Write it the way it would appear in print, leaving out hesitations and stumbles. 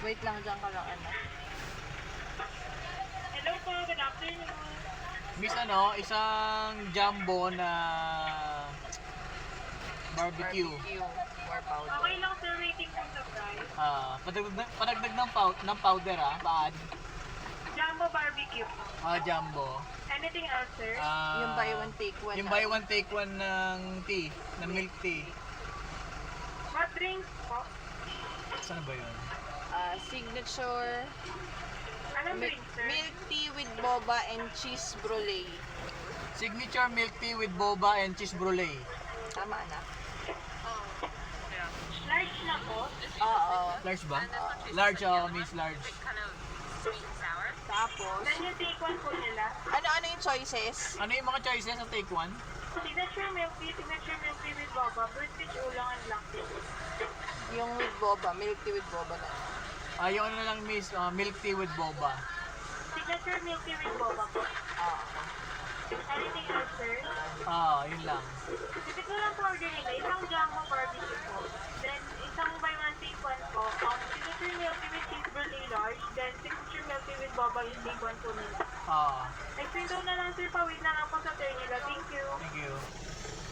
Wait lang dyan ka lang, anak. Hello po, good afternoon. Miss isang jumbo na barbecue. More powder. Okay lang sir, waiting po sa price. Padagdag ng powder paad. Jumbo barbecue po. Jumbo. Anything else sir? Yung buy one take one. Yung buy one take one ng tea, ng milk tea. What drinks po? Saan ba yun? Signature Anong drinks sir? milk tea with boba and cheese brulee. Signature milk tea with boba and cheese brulee. Tama, anak? Large na po. Oo. Large ba? Large, miss large. Tapos, Then yung take one po nila. ano yung choices? Ano yung mga choices sa take one? Signature milk tea with boba, British ulang and black tea. Yung with boba, milk tea with boba na. Yung ano lang miss, milk tea with boba. Signature milk tea with boba po. Anything else sir? Yun lang. Kasi ko lang po order nila, isang jumbo barbecue po. Then isang buy one take one po. Signature milk tea with cheese brulee large. Then signature milk tea with boba yung take one po nila. Ah, Next window na lang sir, pawid na lang po sa turn nila. Thank you. thank you.